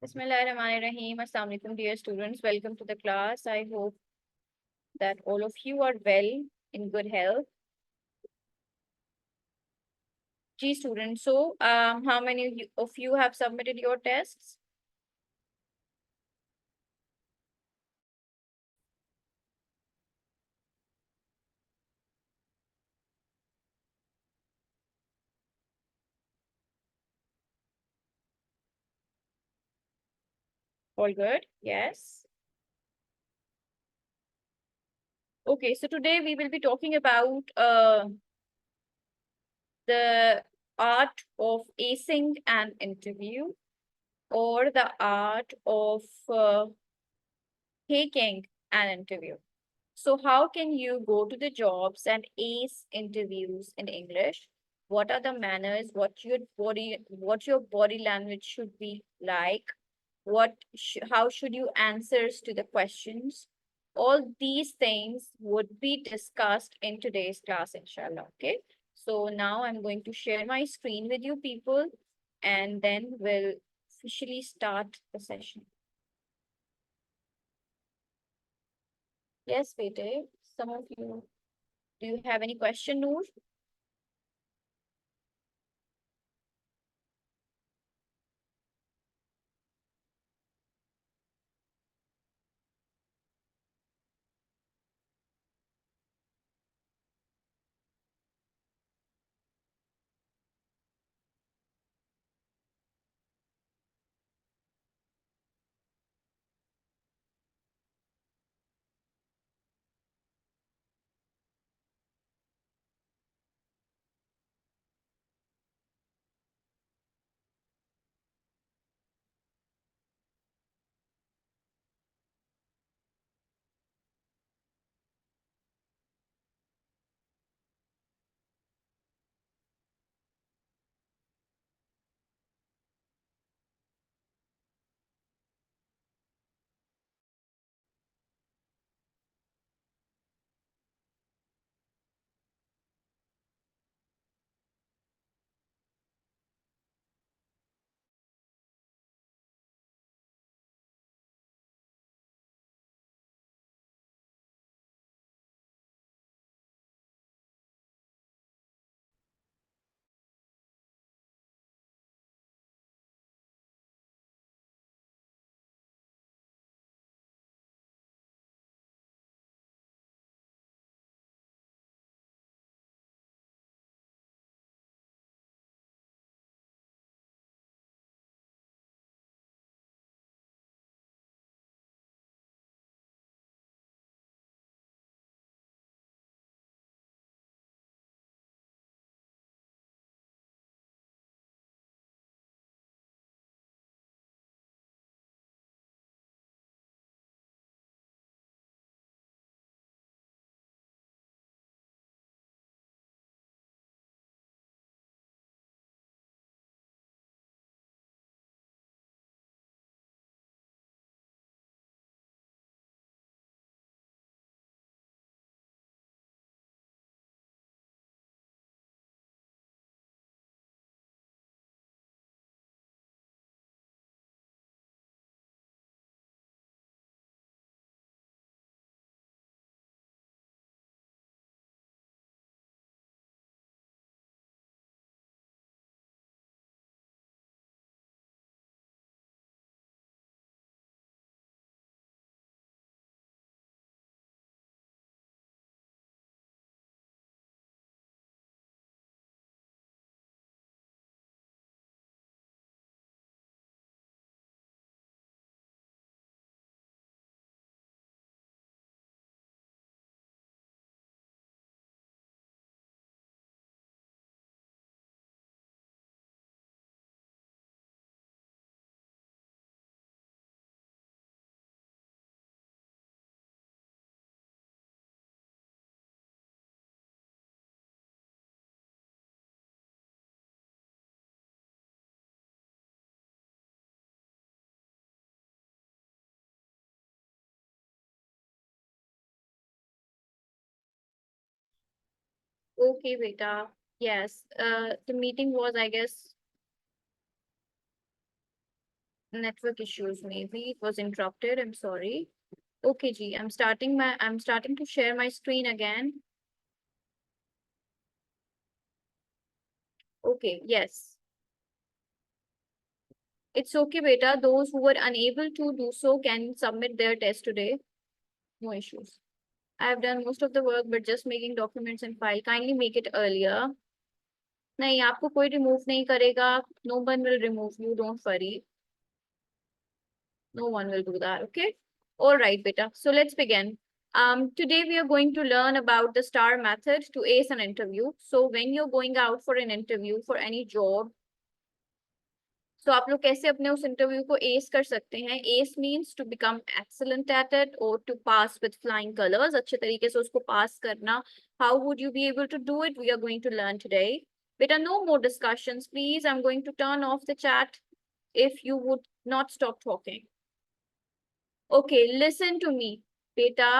Bismillahirrahmanirrahim. Assalamu alaikum, dear students. Welcome to the class. I hope that all of you are well, in good health. G students. So, how many of you have submitted your tests? All good? Yes. Okay, so today we will be talking about the art of acing an interview or the art of taking an interview. So how can you go to the jobs and ace interviews in English? What are the manners? What your body language should be like? How should you answers to the questions? All these things would be discussed in today's class, inshallah. Okay. So now I'm going to share my screen with you people, and then we'll officially start the session. Yes, Bete, some of you, do you have any question, Noor? Okay, beta. Yes. The meeting was, I guess, Network issues, maybe it was interrupted. I'm sorry. Okay, G. I'm starting to share my screen again. Okay, yes. It's okay, beta. Those who were unable to do so can submit their test today. No issues. I have done most of the work, but just making documents and file. Kindly make it earlier. नहीं आपको कोई remove नहीं करेगा. No one will remove you. Don't worry. No one will do that. Okay. All right, beta. So let's begin. Today we are going to learn about the STAR method to ace an interview. So when you're going out for an interview for any job, so आप लोग कैसे अपने उस interview को S कर सकते हैं. Ace means to become excellent at it और to pass with flying colours. अच्छे तरीके से उसको पास करना. How would you be able to do it? We are going to learn today. बेटा no more discussions please. I am going to turn off the chat if you would not stop talking. Okay, listen to me. बेटा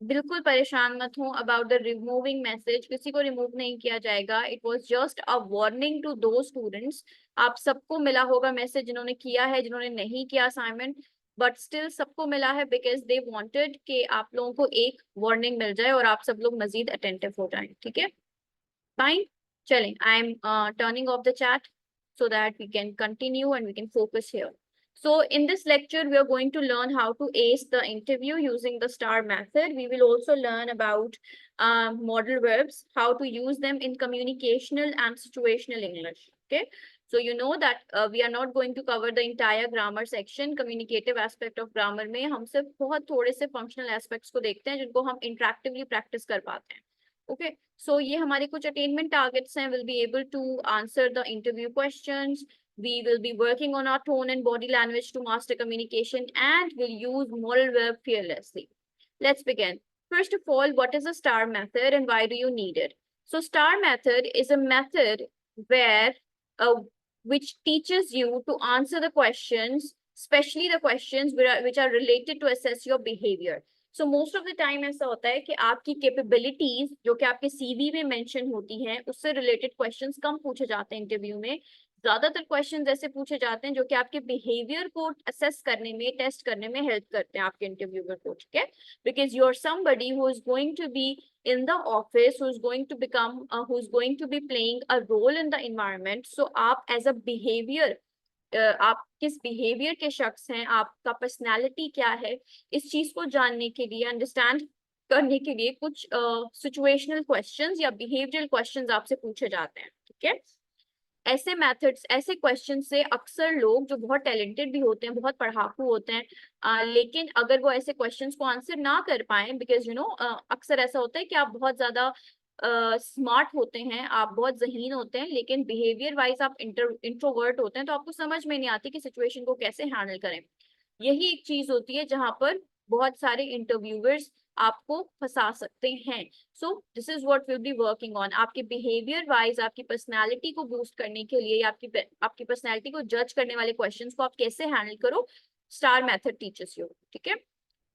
बिल्कुल परेशान मत हो about the removing message. किसी को remove नहीं किया जाएगा. It was just a warning to दो स्टूडेंट्स. आप सबको मिला होगा मैसेज, जिन्होंने किया है, जिन्होंने नहीं किया असाइनमेंट, बट स्टिल सबको मिला है बिकॉज दे वांटेड कि आप लोगों को एक वार्निंग मिल जाए और आप सब लोग मजीद अटेंटिव हो जाएं. ठीक है, फाइन. चलें, I am turning of the chat so that we can continue and we can focus here. So in this lecture, we are going to learn how to ace the interview using the STAR method. We will also learn about modal verbs, how to use them in communicational and situational English. Okay. So you know that we are not going to cover the entire grammar section. Communicative aspect of grammar में हम सिर्फ बहुत थोड़े से functional aspects को देखते हैं जिनको हम interactively practice कर पाते हैं. Okay. So ये हमारे कुछ attainment targets हैं. We'll be able to answer the interview questions. We will be working on our tone and body language to master communication, and we'll use moral verb fearlessly. Let's begin. First of all, what is a STAR method and why do you need it? So STAR method is a method where which teaches you to answer the questions, especially the questions which are related to assess your behavior. So most of the time ऐसा होता है कि आपकी capabilities जो कि आपके CV में mention होती हैं उससे रिलेटेड क्वेश्चंस कम पूछे जाते हैं इंटरव्यू में. ज्यादातर क्वेश्चंस ऐसे पूछे जाते हैं जो कि आपके बिहेवियर को असेस करने में, टेस्ट करने में हेल्प करते हैं आपके इंटरव्यूअर को. ठीक है, because you are somebody who is going to be in the office, who's going to become who's going to be playing a role in the environment. So आप as a behavior, आप किस behaviour के शख्स हैं, आपका personality क्या है, इस चीज को जानने के लिए, अंडरस्टैंड करने के लिए कुछ सिचुएशनल क्वेश्चंस या बिहेवियरल क्वेश्चंस आपसे पूछे जाते हैं. ठीक है, ऐसे मेथड्स, ऐसे क्वेश्चन से अक्सर लोग जो बहुत टैलेंटेड भी होते हैं, बहुत पढ़ाकू होते हैं, लेकिन अगर वो ऐसे क्वेश्चंस को आंसर ना कर पाए, बिकॉज यू नो अक्सर ऐसा होता है कि आप बहुत ज्यादा स्मार्ट होते हैं, आप बहुत ज़हीन होते हैं, लेकिन बिहेवियर वाइज आप इंट्रोवर्ट होते हैं, तो आपको समझ में नहीं आती कि सिचुएशन को कैसे हैंडल करें. यही एक चीज होती है जहां पर बहुत सारे इंटरव्यूअर्स आपको फंसा सकते हैं. So this is what will be working on. आपके बिहेवियर वाइज आपकी पर्सनालिटी को बूस्ट करने के लिए, या आपकी पर्सनालिटी को जज करने वाले क्वेश्चंस को आप कैसे हैंडल करो, स्टार मेथड टीचर्स यू. ठीक है,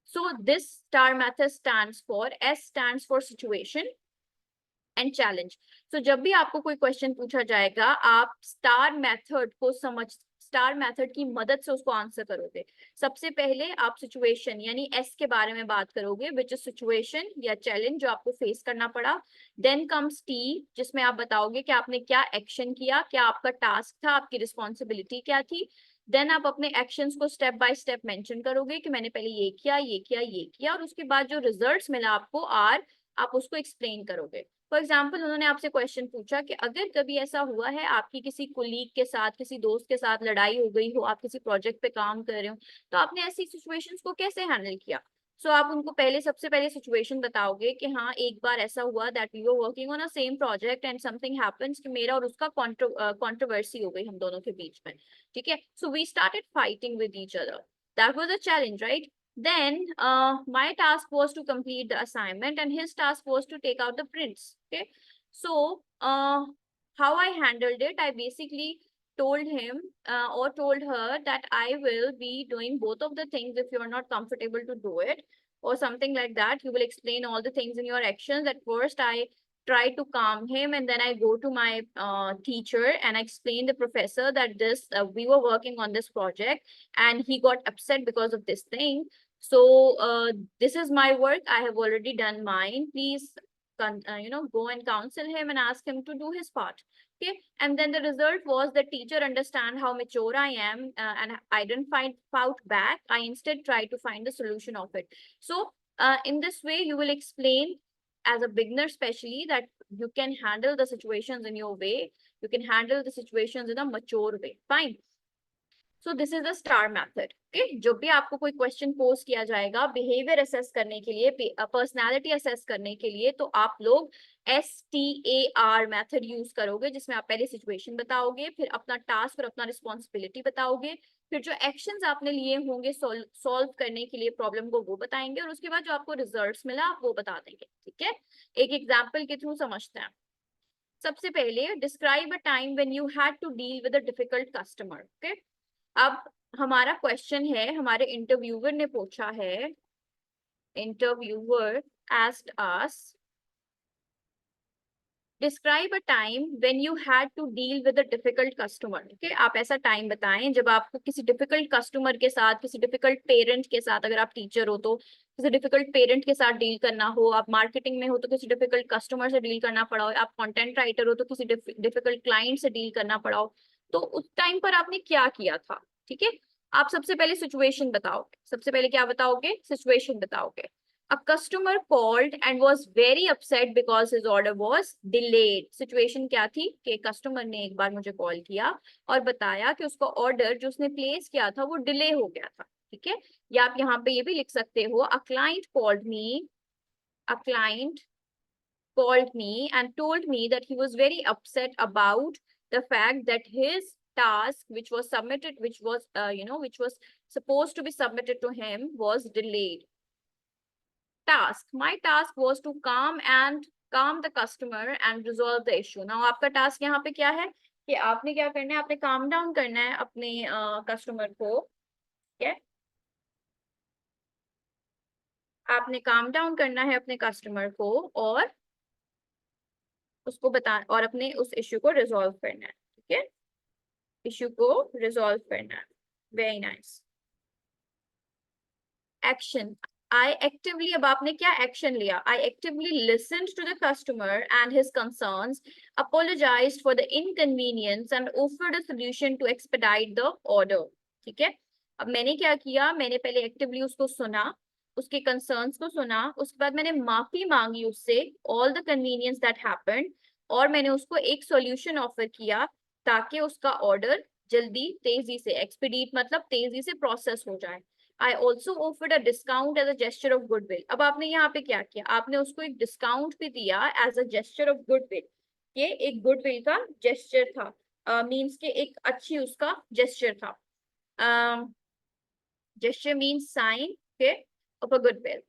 so this STAR method stands for, S stands for situation and challenge. So जब भी आपको कोई क्वेश्चन पूछा जाएगा, आप स्टार मेथड की मदद से उसको आंसर करोगे. सबसे पहले आप सिचुएशन यानी एस के बारे में बात करोगे, विच इज सिचुएशन या चैलेंज जो आपको फेस करना पड़ा. देन कम्स टी, जिसमें आप बताओगे कि आपने क्या एक्शन किया, क्या आपका टास्क था, आपकी रिस्पॉन्सिबिलिटी क्या थी. देन आप अपने एक्शंस को स्टेप बाय स्टेप मेंशन करोगे कि मैंने पहले ये किया, ये किया, ये किया, और उसके बाद जो रिजल्ट्स मिला आपको, आर, आप उसको एक्सप्लेन करोगे. फॉर एग्जाम्पल, उन्होंने आपसे क्वेश्चन पूछा कि अगर कभी ऐसा हुआ है आपकी किसी कुलीग के साथ, किसी दोस्त के साथ लड़ाई हो गई हो, आप किसी प्रोजेक्ट पे काम कर रहे हो, तो आपने ऐसी सिचुएशंस को कैसे हैंडल किया. सो आप उनको सबसे पहले सिचुएशन बताओगे कि हाँ, एक बार ऐसा हुआ that we were working on a same project and something happens कि मेरा और उसका कंट्रोवर्सी हो गई हम दोनों के बीच में. ठीक है, so we started fighting with each other. That was a challenge, right? Then my task was to complete the assignment and his task was to take out the prints. Okay, so how I handled it, I basically told him or told her that I will be doing both of the things. If you are not comfortable to do it or something like that, you will explain all the things in your actions. At first I try to calm him, and then I go to my teacher and I explain the professor that this we were working on this project and he got upset because of this thing. So this is my work. I have already done mine. Please, go and counsel him and ask him to do his part. Okay. And then the result was the teacher understand how mature I am, and I didn't pout back. I instead tried to find the solution of it. So in this way, you will explain as a beginner, especially, that you can handle the situations in your way. You can handle the situations in a mature way. Fine. So this is the star method. Okay, जब भी आपको कोई question pose किया जाएगा behaviour assess करने के लिए, personality assess करने के लिए, तो आप लोग STAR मेथड यूज करोगे, जिसमें आप पहले सिचुएशन बताओगे, फिर अपना टास्क और अपना रिस्पॉन्सिबिलिटी बताओगे, फिर जो एक्शंस आपने लिए होंगे सॉल्व करने के लिए प्रॉब्लम को वो बताएंगे, और उसके बाद जो आपको रिजल्ट्स मिला आप वो बता देंगे. ठीक है, एक एग्जाम्पल के थ्रू समझते हैं. सबसे पहले, describe a time when you had to deal with a difficult customer. Okay, अब हमारा क्वेश्चन है, हमारे इंटरव्यूअर ने पूछा है, interviewer asked us, describe a time when you had to deal with a difficult customer. Okay, आप ऐसा time बताएं जब आपको किसी डिफिकल्ट कस्टमर के साथ, किसी डिफिकल्ट पेरेंट के साथ, अगर आप टीचर हो तो किसी डिफिकल्ट पेरेंट के साथ डील करना हो, आप मार्केटिंग में हो तो किसी डिफिकल्ट कस्टमर से डील करना पड़ा हो, आप कंटेंट राइटर हो तो किसी डिफिकल्ट क्लाइंट से डील करना पड़ा हो, तो उस टाइम पर आपने क्या किया था. ठीक है, आप सबसे पहले सिचुएशन बताओगे. सबसे पहले क्या बताओगे? सिचुएशन बताओगे. A customer called and was very upset because his order was delayed. Situation क्या थी कि कस्टमर ने एक बार मुझे कॉल किया और बताया कि उसका ऑर्डर जो उसने प्लेस किया था वो डिले हो गया था. ठीक है, या आप यहाँ पे ये भी लिख सकते हो, a client called me and told me that he was very upset about the fact that his task which was supposed to be submitted to him was delayed. My task was to calm the customer and resolve the issue. Now आपका task यहाँ पे क्या है कि आपने क्या करना है, आपने calm down करना है अपने कस्टमर को. ठीक है, आपने calm down करना है अपने कस्टमर को और उसको और अपने उस इश्यू को रिजॉल्व करना है. ठीक है, इश्यू को रिजॉल्व करना है. Very nice. एक्शन. अब आपने क्या एक्शन लिया? I actively listened to the customer and his concerns, apologized for the inconvenience and offered a solution to expedite the order. ठीक है, अब मैंने क्या किया, मैंने पहले एक्टिवली उसको सुना, उसके कंसर्न्स को सुना, उसके बाद मैंने माफी मांगी उससे, all the convenience that happened, और मैंने उसको एक सॉल्यूशन ऑफर किया ताकि उसका ऑर्डर जल्दी, तेजी से, एक्सपीडीट मतलब तेजी से प्रोसेस हो जाए. I also offered a discount as a gesture of goodwill. अब आपने यहाँ पे क्या किया, आपने उसको एक डिस्काउंट भी दिया as a gesture of goodwill. ये एक गुडविल का जेस्चर था, मीन्स के एक अच्छी उसका जेस्चर था. जेस्चर मीन्स साइन के ऑफ अ गुडविल.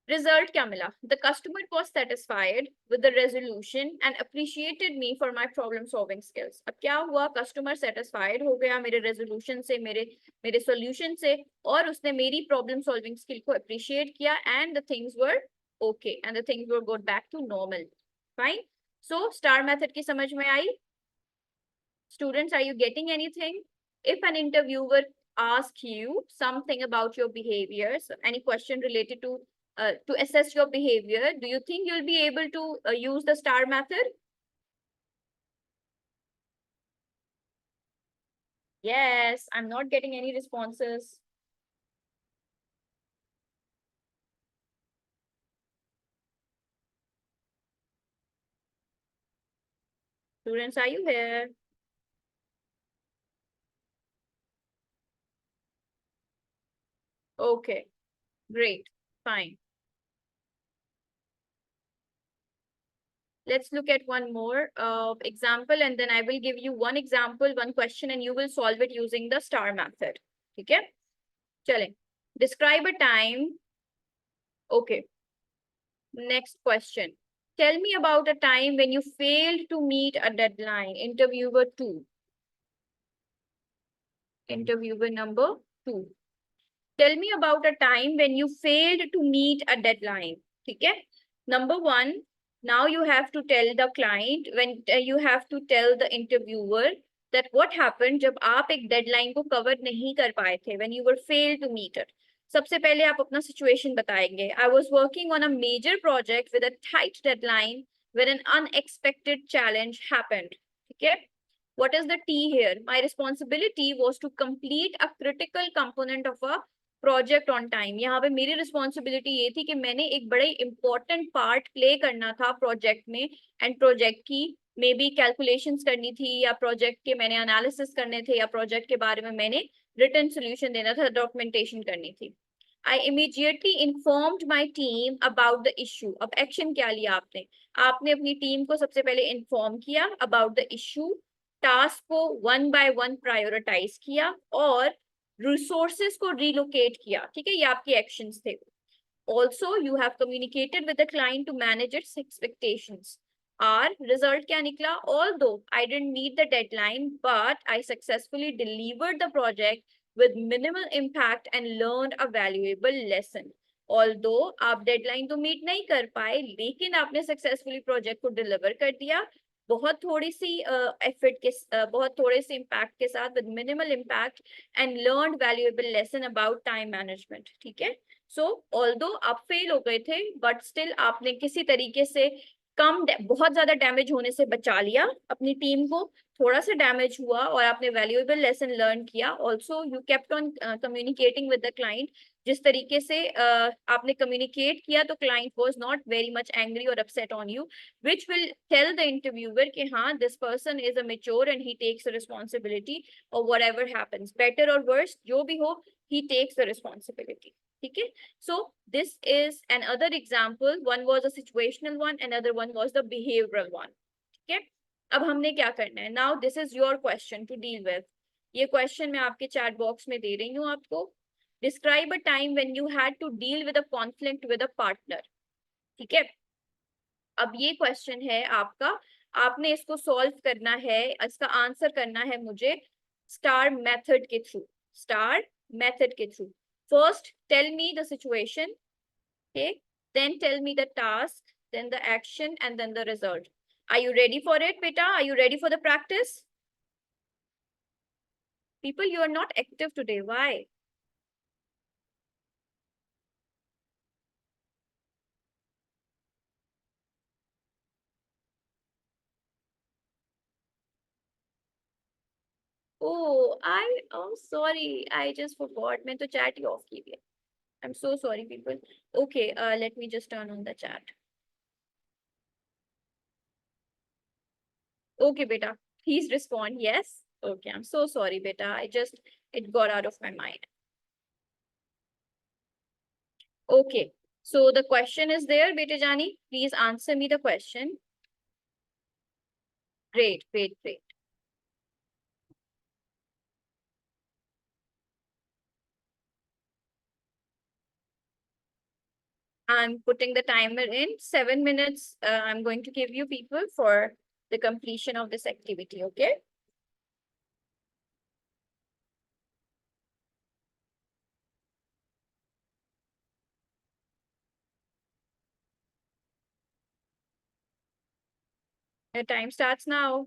रिजल्ट क्या मिला? The customer was satisfied with the resolution and appreciated me for my problem solving skills. अब क्या हुआ, कस्टमर सेटिस्फाइड हो गया मेरे रेजोल्यूशन से, मेरे सॉल्यूशन से, और उसने मेरी प्रॉब्लम सॉल्विंग स्किल को अप्रिशिएट किया, and the things were okay, and the things were got back to normal. Fine. So STAR method की समझ में आई? Students, are you getting anything? If an interviewer asks you something about your behavior, so any question related to assess your behavior, do you think you'll be able to use the STAR method? Yes, I'm not getting any responses. Students, are you here? Okay, great, fine. Let's look at one more example, and then I will give you one example, one question, and you will solve it using the STAR method. Okay? Chale. Describe a time. Okay. Next question. Tell me about a time when you failed to meet a deadline. Interviewer 2. Interviewer number 2. Tell me about a time when you failed to meet a deadline. ठीक है? Number 1. Now you have to tell the client, when you have to tell the interviewer that what happened जब आप एक deadline को cover नहीं कर पाए थे, when you were failed to meet it. सबसे पहले आप अपना situation बताएंगे. I was working on a major project with a tight deadline when an unexpected challenge happened. ठीक है? What is the T here? My responsibility was to complete a critical component of a project on time. यहाँ पे मेरी responsibility ये थी कि मैंने एक बड़े इंपॉर्टेंट पार्ट प्ले करना था प्रोजेक्ट में, एंड प्रोजेक्ट की मे बी कैलकुलेशंस करनी थी, या प्रोजेक्ट के मैंने एनालिसिस करने थे, या प्रोजेक्ट के बारे में मैंने रिटन सोल्यूशन देना था, डॉक्यूमेंटेशन करनी थी. I immediately informed my team about the issue. अब एक्शन क्या लिया आपने? आपने अपनी टीम को सबसे पहले इन्फॉर्म किया अबाउट द इशू, टास्क को वन बाय वन प्रायोरिटाइज किया, और रिसोर्सेस को रिलोकेट किया. ठीक है, ये आपके एक्शंस थे. Also you have communicated with the client to manage its expectations. Our result क्या निकला? Although I didn't meet the deadline, but I successfully delivered the project with minimal impact and learned a valuable lesson. Although आप deadline तो meet नहीं कर पाए, लेकिन आपने successfully project को डिलीवर कर दिया, बहुत थोड़ी सी एफर्ट के बहुत थोड़े से इम्पैक्ट के साथ, with minimal impact, and learn valuable lesson about time management. ठीक है, सो ऑल्दो आप फेल हो गए थे, बट स्टिल आपने किसी तरीके से बहुत ज्यादा डैमेज होने से बचा लिया अपनी टीम को. थोड़ा सा डैमेज हुआ और आपने वैल्यूएबल लेसन लर्न किया. Also you kept on communicating with the client. जिस तरीके से आपने कम्युनिकेट किया, तो client was not very much angry और upset on you, which will tell the interviewer कि हाँ, this person is a mature and he takes the responsibility or whatever happens, better or worse, जो भी हो, he takes the responsibility. ठीक है, so this is another example. One was a situational one, another one was the behavioral one. ठीक है, अब हमने क्या करना है? Now this is your question to deal with. ये क्वेश्चन मैं आपके चैट बॉक्स में दे रही हूँ आपको. Describe a time when you had to deal with a conflict with a partner. ठीक है, अब ये क्वेश्चन है आपका, आपने इसको सॉल्व करना है, इसका आंसर करना है मुझे स्टार मेथड के थ्रू. स्टार मेथड के through. First tell me the situation, okay, then tell me the task, then the action, and then the result. Are you ready for it, beta? Are you ready for the practice? People, you are not active today. Why? Oh, sorry, I just forgot. मैं तो chat ही off की है. I'm so sorry, people. Okay, let me just turn on the chat. Okay, beta, please respond. Yes. Okay, I'm so sorry, beta. It got out of my mind. Okay, so the question is there, beta Jani. Please answer me the question. Great, great, great. I'm putting the timer in 7 minutes. I'm going to give you people for the completion of this activity, okay? Your time starts now.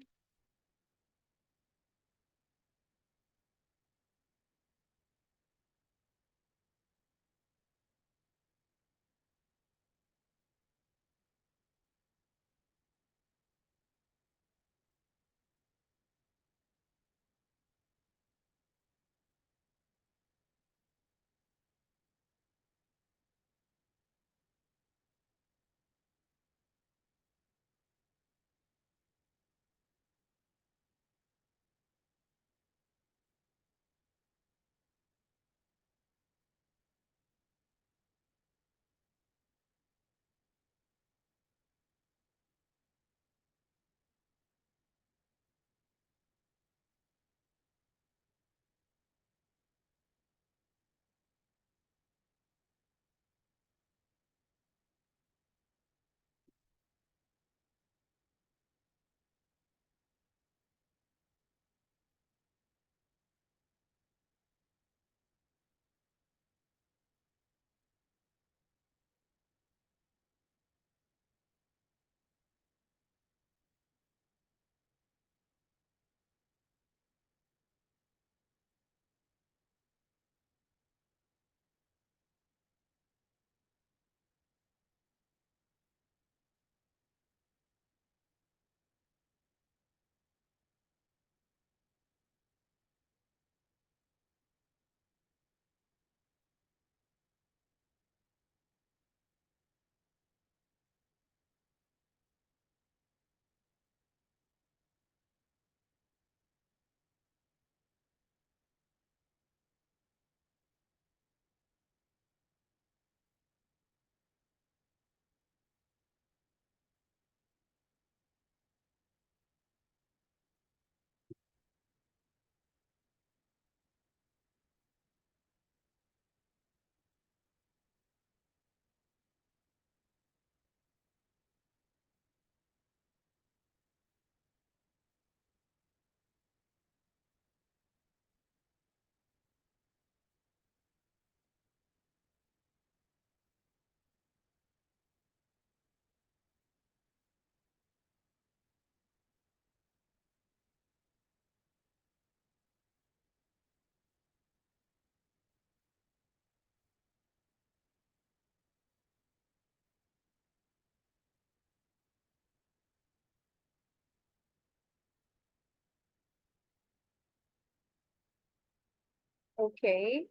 Okay.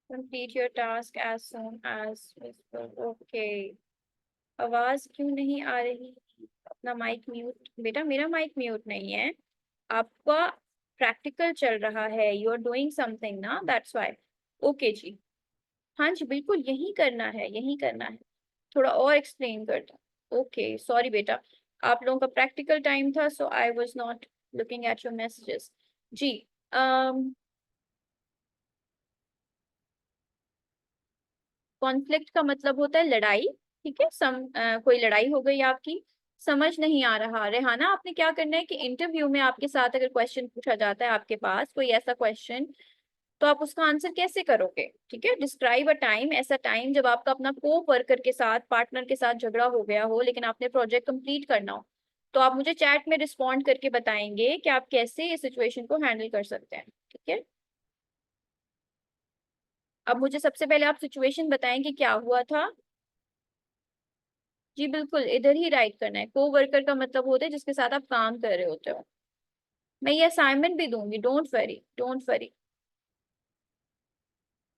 Complete your task as soon as possible. Okay. आवाज क्यों नहीं आ रही? अपना mic mute, बेटा मेरा mic mute नहीं है, आपका प्रैक्टिकल चल रहा है, यू आर डूइंग समथिंग ना, दैट्स व्हाई। ओके जी। हाँ जी बिल्कुल, यही करना है, यही करना है। थोड़ा और एक्सप्लेन कर दो। ओके सॉरी बेटा, आप लोगों का प्रैक्टिकल टाइम था, so I was not looking at your messages. जी। कॉन्फ्लिक्ट का मतलब होता है लड़ाई। ठीक है, कोई लड़ाई हो गई आपकी। समझ नहीं आ रहा रेहाना, आपने क्या करना है कि इंटरव्यू में आपके साथ अगर क्वेश्चन पूछा जाता है, आपके पास कोई ऐसा क्वेश्चन, तो आप उसका आंसर कैसे करोगे? ठीक है, डिस्क्राइब अ टाइम, ऐसा टाइम जब आपका अपना को वर्कर के साथ, पार्टनर के साथ झगड़ा हो गया हो, लेकिन आपने प्रोजेक्ट कंप्लीट करना हो। तो आप मुझे चैट में रिस्पॉन्ड करके बताएंगे कि आप कैसे इस सिचुएशन को हैंडल कर सकते हैं। ठीक है, अब मुझे सबसे पहले आप सिचुएशन बताएं कि क्या हुआ था। जी बिल्कुल, इधर ही राइट करना है। को वर्कर का मतलब होता है जिसके साथ आप काम कर रहे होते हो। मैं ये असाइनमेंट भी दूंगी, don't worry, don't worry.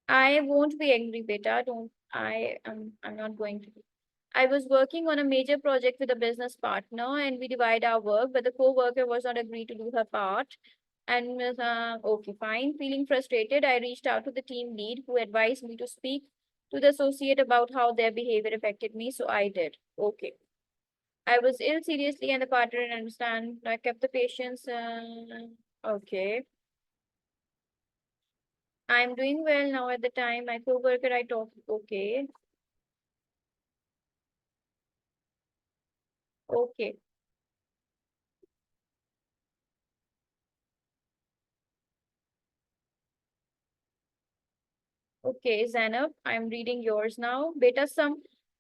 I won't be angry, beta. Don't. I'm not going to be. I was working on a major project with a business partner, and we divide our work, but the co-worker was not agree to do her part. And okay, fine. Feeling frustrated, I reached out to the team lead, who advised me to speak to the associate about how their behavior affected me. So I did. Okay. I was ill seriously, and the partner didn't understand. I kept the patients. Okay. I'm doing well now. At the time, my co-worker, I talked. Okay. Okay. Okay Zainab, I am reading yours now. बेटा सम,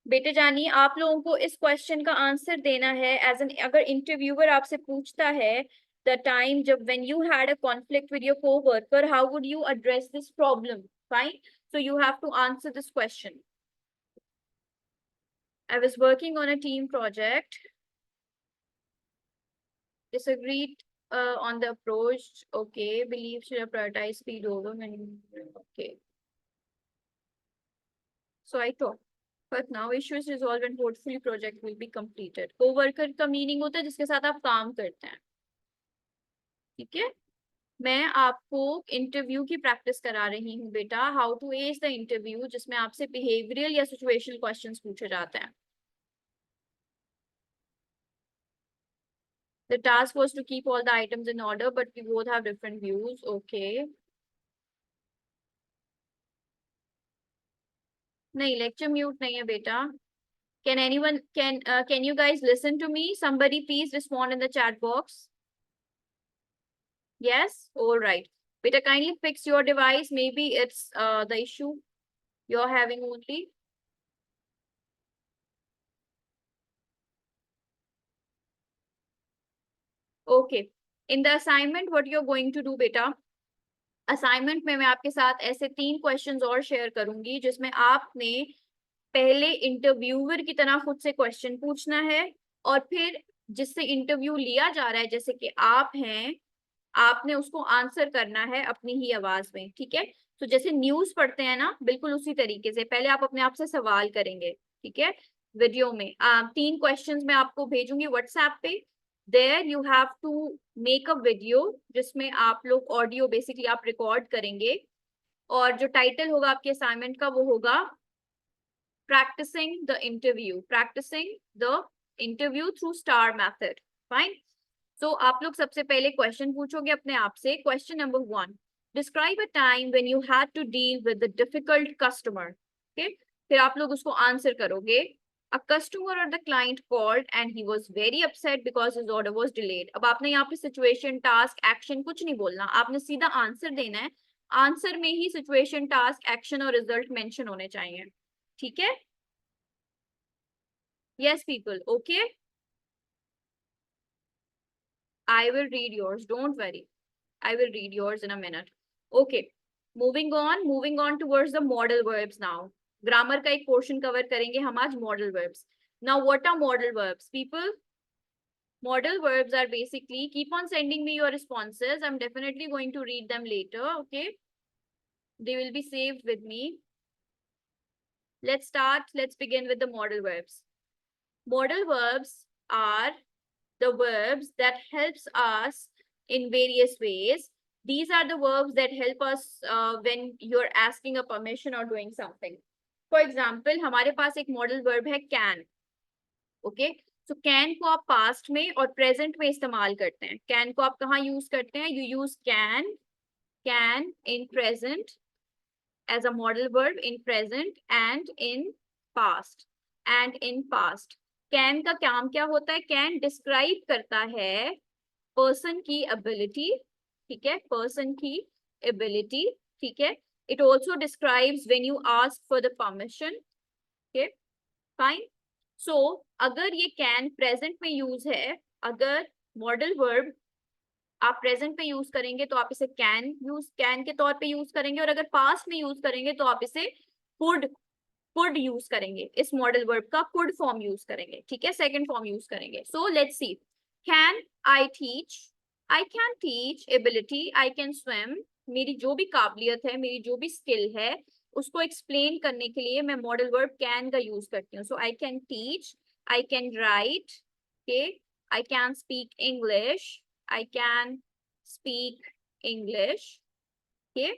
बेटे जानिए, आप लोगों को इस question का answer देना है एज एन, अगर इंटरव्यूअर आपसे पूछता है द टाइम जब when you had a conflict with your coworker, how would you address this problem? Fine, so you have to answer this question. I was working on a team project, disagreed on the approach. Okay, believe should have prioritized speed over when. Okay, so I thought, but now issue is resolved and portfolio project will be completed. Co-worker का meaning होता है जिसके साथ आप काम करते हैं। ठीक है, मैं आपको इंटरव्यू की प्रैक्टिस करा रही हूँ बेटा, how to ace the interview, जिसमें आपसे बिहेवियरल या सिचुएशनल क्वेश्चंस पूछे जाते हैं। The task was to keep all the items in order, but we both have different views. Okay. नहीं, लेक्चर म्यूट नहीं है बेटा। Can anyone can you guys listen to me? Somebody please respond in the chat box. Yes? All right. Beta, kindly fix your device. Maybe it's the issue you're having only. Okay. In the assignment, what you're going to do, beta? Assignment में मैं आपके साथ ऐसे 3 questions और share करूंगी, जिसमें आपने पहले इंटरव्यूअर की तरह खुद से क्वेश्चन पूछना है, और फिर जिससे इंटरव्यू लिया जा रहा है, जैसे कि आप हैं, आपने उसको आंसर करना है अपनी ही आवाज में। ठीक है, तो जैसे न्यूज पढ़ते हैं ना, बिल्कुल उसी तरीके से पहले आप अपने आप से सवाल करेंगे। ठीक है, वीडियो में 3 क्वेश्चंस मैं आपको भेजूंगी व्हाट्सएप पे। There you have to make a video, जिसमें आप लोग ऑडियो बेसिकली आप रिकॉर्ड करेंगे, और जो टाइटल होगा आपके असाइनमेंट का वो होगा practising the interview through STAR method. Fine, तो आप लोग सबसे पहले क्वेश्चन पूछोगे अपने आप से। Question number 1, describe a time when you had to deal with the difficult customer. Okay, फिर आप लोग उसको आंसर करोगे। अ कस्टमर और the client called and he was very upset because his order was delayed. अब आपने यहाँ पे सिचुएशन, टास्क, एक्शन कुछ नहीं बोलना, आपने सीधा आंसर देना है। आंसर में ही सिचुएशन, टास्क, एक्शन और रिजल्ट मेंशन होने चाहिए। ठीक है? Yes people, okay. I will read yours, don't worry. I will read yours in a minute. Okay, moving on towards the modal verbs now. Grammar का एक portion cover करेंगे हम आज, modal verbs. Now, what are modal verbs, people? Modal verbs are basically, keep on sending me your responses. I'm definitely going to read them later, okay? They will be saved with me. Let's begin with the modal verbs. Modal verbs are the verbs that helps us in various ways. These are the verbs that help us when you're asking a permission or doing something. For example, हमारे पास एक modal verb है can. Okay? So can को आप past में और present में इस्तेमाल करते हैं. Can को आप कहाँ use करते हैं? You use can in present as a modal verb in present and in past. And in past. Can का काम क्या होता है? Can describe करता है person की ability, ठीक है? Person की ability, ठीक है? It also describes when you ask for the permission, okay? Fine. So अगर ये can present में use है, अगर modal verb आप प्रेजेंट पे यूज करेंगे तो आप इसे कैन के तौर पे यूज करेंगे, और अगर पास्ट में यूज करेंगे तो आप इसे कुड यूज करेंगे. इस मॉडल वर्ब का कुड फॉर्म यूज करेंगे, ठीक है? सेकंड फॉर्म यूज करेंगे. So let's see. Can I teach, I can teach ability, I can swim. मेरी जो भी काबिलियत है, मेरी जो भी स्किल है, उसको एक्सप्लेन करने के लिए मैं मॉडल वर्ब कैन का यूज करती हूँ. So I can teach, I can write, okay, I can speak English, I can speak English, okay?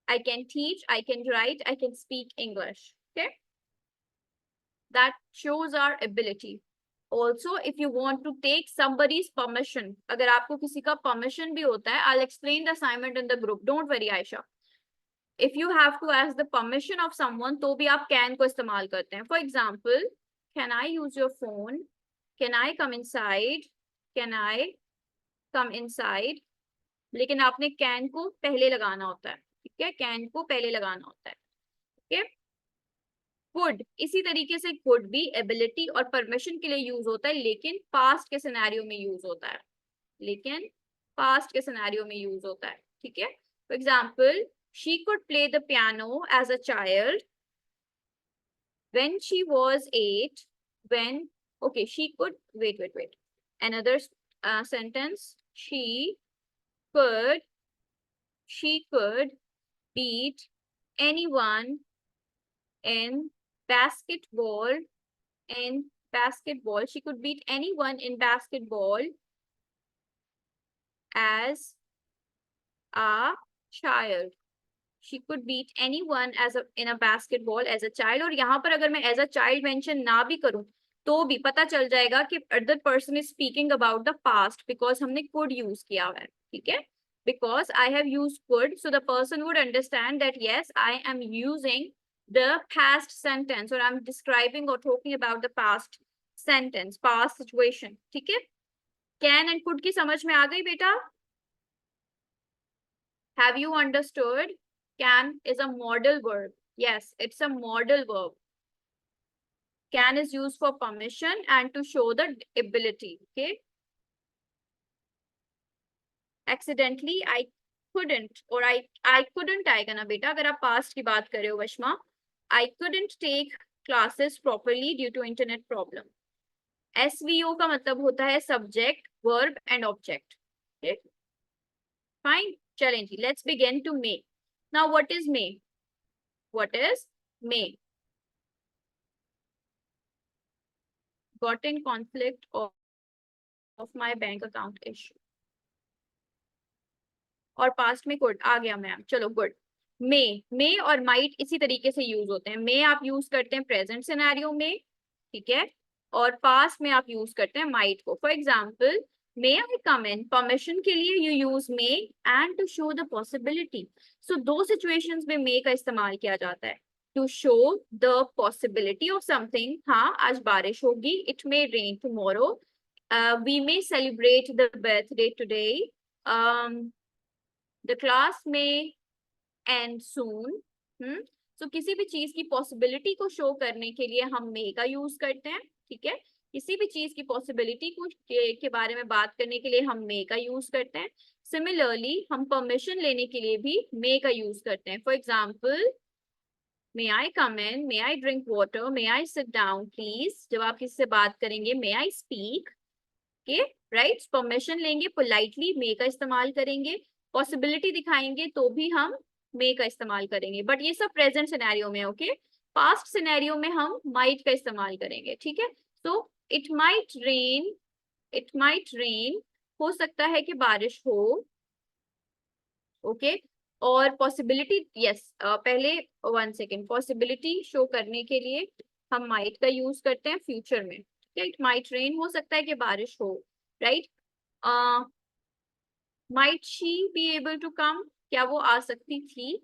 I can teach, I can write, I can speak English, okay? That shows our ability. Also, if you want to take somebody's permission, अगर आपको किसी का permission भी होता है, I'll explain the assignment in the group. Don't worry, Aisha. If you have to ask the permission of someone, तो भी आप can को इस्तेमाल करते हैं. For example, can I use your phone? Can I come inside? Can I come inside? लेकिन आपने can को पहले लगाना होता है, ठीक है? कैन को पहले लगाना होता है, ठीक है? कुड, इसी तरीके से कुड भी एबिलिटी और परमिशन के लिए यूज होता है, लेकिन पास्ट के सिनेरियो में यूज होता है, लेकिन पास्ट के सिनेरियो में यूज होता है, ठीक है? For example, she could play the piano as a child when she was 8. When, okay, she could, wait, another sentence. Could she could beat anyone in basketball. She could beat anyone in basketball as a child. She could beat anyone in a basketball as a child. और यहाँ पर अगर मैं as a child mention ना भी करूँ तो भी पता चल जाएगा कि other person is speaking about the past, because हमने could use किया हुआ है, ठीक है? Because I have used could, so the person would understand that yes, I am using the past sentence, or I'm describing or talking about the past sentence, past situation, ठीक है? Can and could की समझ में आ गई बेटा? Have you understood? Can is a modal verb. Yes, it's a modal verb. Can is used for permission and to show the ability, okay? Accidentally, I couldn't, or I couldn't आएगा ना बेटा अगर आप past की बात कर रहे हो वशमा. I couldn't take classes properly due to internet problem. SVO का मतलब होता है subject, verb and object. Okay? Fine. चलें जी, let's begin to may. Now, what is may? What is may? Got in conflict of my bank account issue. और past में could आ गया ma'am. चलो good. may और might इसी तरीके से use होते हैं. may आप यूज करते हैं प्रेजेंट सिनेरियो में, ठीक है? और पास्ट में आप यूज करते हैं might को. For example, may I come in? Permission के लिए you use may and to show the possibility. So दो situations में may का इस्तेमाल किया जाता है. To show the possibility of something. हाँ, आज बारिश होगी. It may rain tomorrow. We may celebrate the birthday today. The class may end soon. So किसी भी चीज की पॉसिबिलिटी को शो करने के लिए हम may का यूज करते हैं, ठीक है? किसी भी चीज की पॉसिबिलिटी को के बारे में बात करने के लिए हम may का यूज करते हैं. सिमिलरली हम परमिशन लेने के लिए भी may का यूज करते हैं. For example, may I come in? May I drink water? May I sit down, please? जब आप किसी से बात करेंगे, may I speak? Okay, right, permission लेंगे पोलाइटली मे का इस्तेमाल करेंगे, पॉसिबिलिटी दिखाएंगे तो भी हम मे का इस्तेमाल करेंगे, बट ये सब प्रेजेंट सिनेरियो में, ओके। पास्ट सिनेरियो में हम माइट का इस्तेमाल करेंगे, ठीक है। So it might rain, it might rain, हो सकता है कि बारिश हो, ओके। और पॉसिबिलिटी, यस, पहले 1 सेकेंड, पॉसिबिलिटी शो करने के लिए हम माइट का यूज करते हैं फ्यूचर में, ठीक है। इट माइट रेन, हो सकता है कि बारिश हो, right. Might she be able to come, क्या वो आ सकती थी,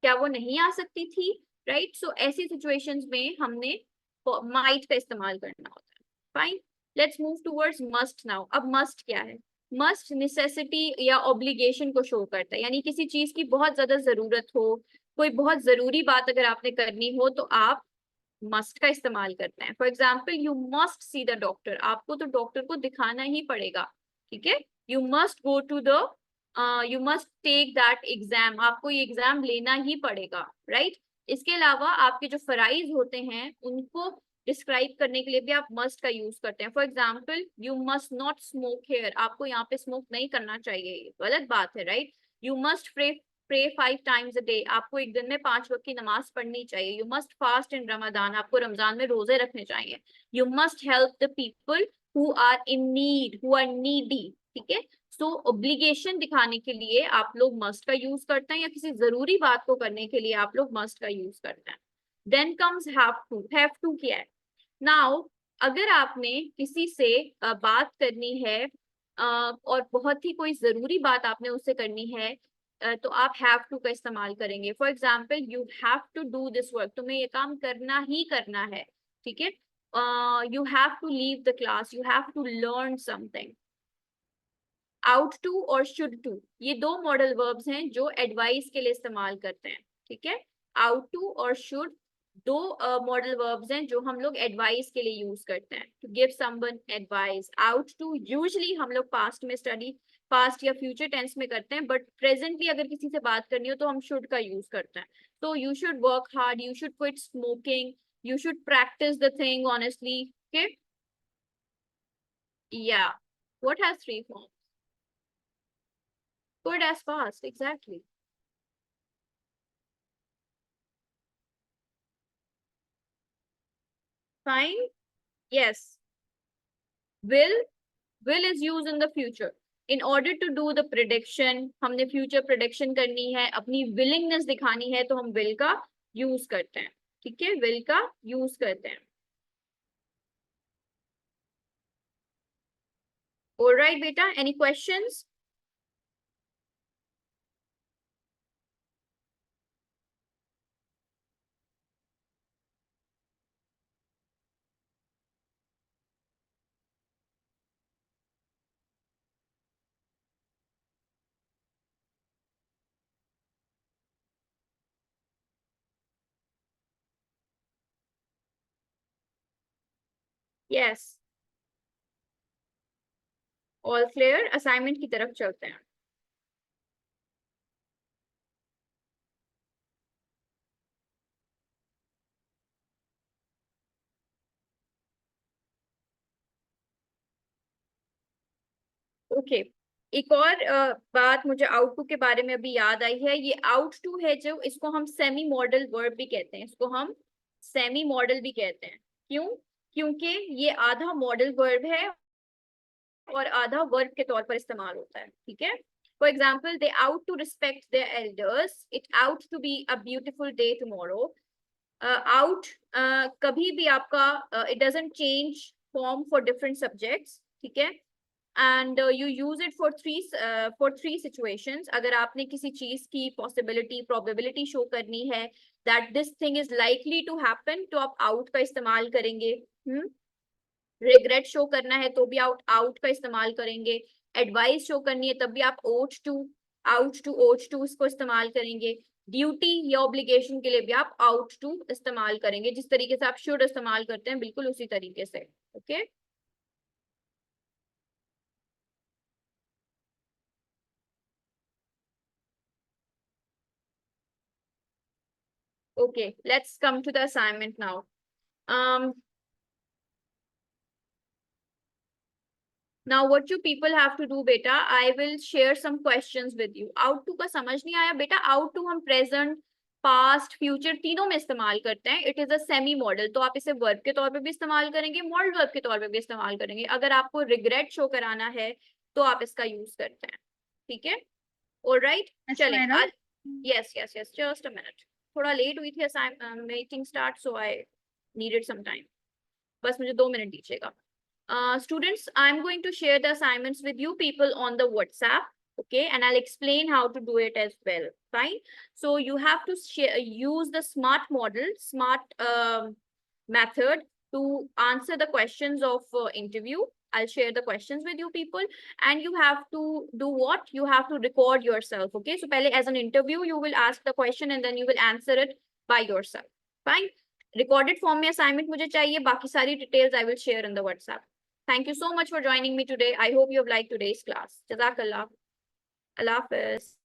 क्या वो नहीं आ सकती थी, राइट। सो ऐसी सिचुएशंस में हमने माइट का इस्तेमाल करना होता है। Fine, let's move towards must now. अब मस्ट क्या है? मस्ट नेसेसिटी या ऑब्लिगेशन को शो करता है, यानी किसी चीज की बहुत ज्यादा जरूरत हो, कोई बहुत जरूरी बात अगर आपने करनी हो तो आप मस्ट का इस्तेमाल करते हैं। For example, you must see the doctor, आपको तो डॉक्टर को दिखाना ही पड़ेगा, ठीक है। You must go to the, you must take that exam, आपको ये एग्जाम लेना ही पड़ेगा, राइट। इसके अलावा आपके जो फराइज होते हैं उनको डिस्क्राइब करने के लिए भी आप मस्ट का यूज करते हैं। For example, you must not smoke here, आपको यहाँ पे स्मोक नहीं करना चाहिए, गलत बात है, right. You must pray, pray 5 times a day, आपको एक दिन में 5 वक्त की नमाज पढ़नी चाहिए। You must fast in Ramzan, आपको रमजान में रोजे रखने चाहिए। You must help the people who are in need, who are needy, ठीक है। सो ऑब्लिगेशन दिखाने के लिए आप लोग मस्ट का यूज करते हैं, या किसी जरूरी बात को करने के लिए आप लोग मस्ट का यूज करते हैं। Then comes have to. Have to क्या है? नाउ, अगर आपने किसी से बात करनी है, और बहुत ही कोई जरूरी बात आपने उससे करनी है, तो आप हैव टू का इस्तेमाल करेंगे। For example, you have to do this work, तुम्हें ये काम करना ही करना है, ठीक है। You have to leave the class, you have to learn something. Ought to और शुड टू, ये दो मॉडल वर्ब्स हैं जो एडवाइस के लिए इस्तेमाल करते हैं, ठीक है। आउट टू और शुड दो मॉडल वर्ब्स हैं जो हम लोग एडवाइस के लिए यूज करते हैं, to give someone advice. Ought to usually हम लोग पास्ट में स्टडी, पास्ट या फ्यूचर टेंस में करते हैं, बट प्रेजेंटली अगर किसी से बात करनी हो तो हम शुड का यूज करते हैं। तो you should work hard, you should quit smoking, you should practice the thing honestly, okay? Yeah, what has 3 forms? Good as fast, exactly. Fine, yes. Will is used in the future. In order to do the prediction, हमने future prediction करनी है, अपनी willingness दिखानी है, तो हम will का use करते हैं, ठीक है। will का use करते हैं। Alright बेटा, any questions? Yes. All clear, assignment की तरफ चलते हैं। ओके, एक और बात मुझे आउट टू के बारे में अभी याद आई है। ये आउट टू है जो, इसको हम सेमी मॉडल वर्ब भी कहते हैं, इसको हम सेमी मॉडल भी कहते हैं। क्यों? क्योंकि ये आधा मॉडल वर्ब है और आधा वर्ब के तौर पर इस्तेमाल होता है, ठीक है। For example, they ought to respect their elders, it ought to be a beautiful day tomorrow. Ought कभी भी आपका, it doesn't change form for different subjects, ठीक है। And you use it for three situations. अगर आपने किसी चीज की पॉसिबिलिटी, प्रोबेबिलिटी शो करनी है that this thing is likely to happen, तो आप आउट का इस्तेमाल करेंगे। रिग्रेट शो करना है तो भी आउट आउट का इस्तेमाल करेंगे। एडवाइस शो करनी है तब भी आप आउट टू ओट टू इसको इस्तेमाल करेंगे। ड्यूटी या ऑब्लिगेशन के लिए भी आप आउट टू इस्तेमाल करेंगे, जिस तरीके से आप शुड इस्तेमाल करते हैं बिल्कुल उसी तरीके से, okay. Okay, let's come to the assignment now. Um, Now what you people have to do बेटा, I will share some questions with you. Out to का समझ नहीं आया बेटा? Out to हम present, past, future तीनों में इस्तेमाल करते हैं. It is a semi model, तो आप इसे verb के तौर पे भी इस्तेमाल करेंगे, modal verb के तौर पे भी इस्तेमाल करेंगे. अगर आपको regret show कराना है तो आप इसका यूज करते हैं. ठीक है? All right, Yes, चलें. madam. Yes, just a minute. थोड़ा लेट हुई थी meeting start, so I needed some time. बस मुझे 2 मिनट दीजिएगा. Students, I'm going to share the assignments with you people on the WhatsApp, okay? And I'll explain how to do it as well, fine? So you have to use the SMART model, SMART method to answer the questions of interview. I'll share the questions with you people, and you have to do what? You have to record yourself, okay? So pehle as an interview, you will ask the question and then you will answer it by yourself, fine? Recorded form में assignment मुझे चाहिए, बाकी सारी details I will share in the WhatsApp. Thank you so much for joining me today. I hope you have liked today's class. Jazakallah. Allah Hafiz.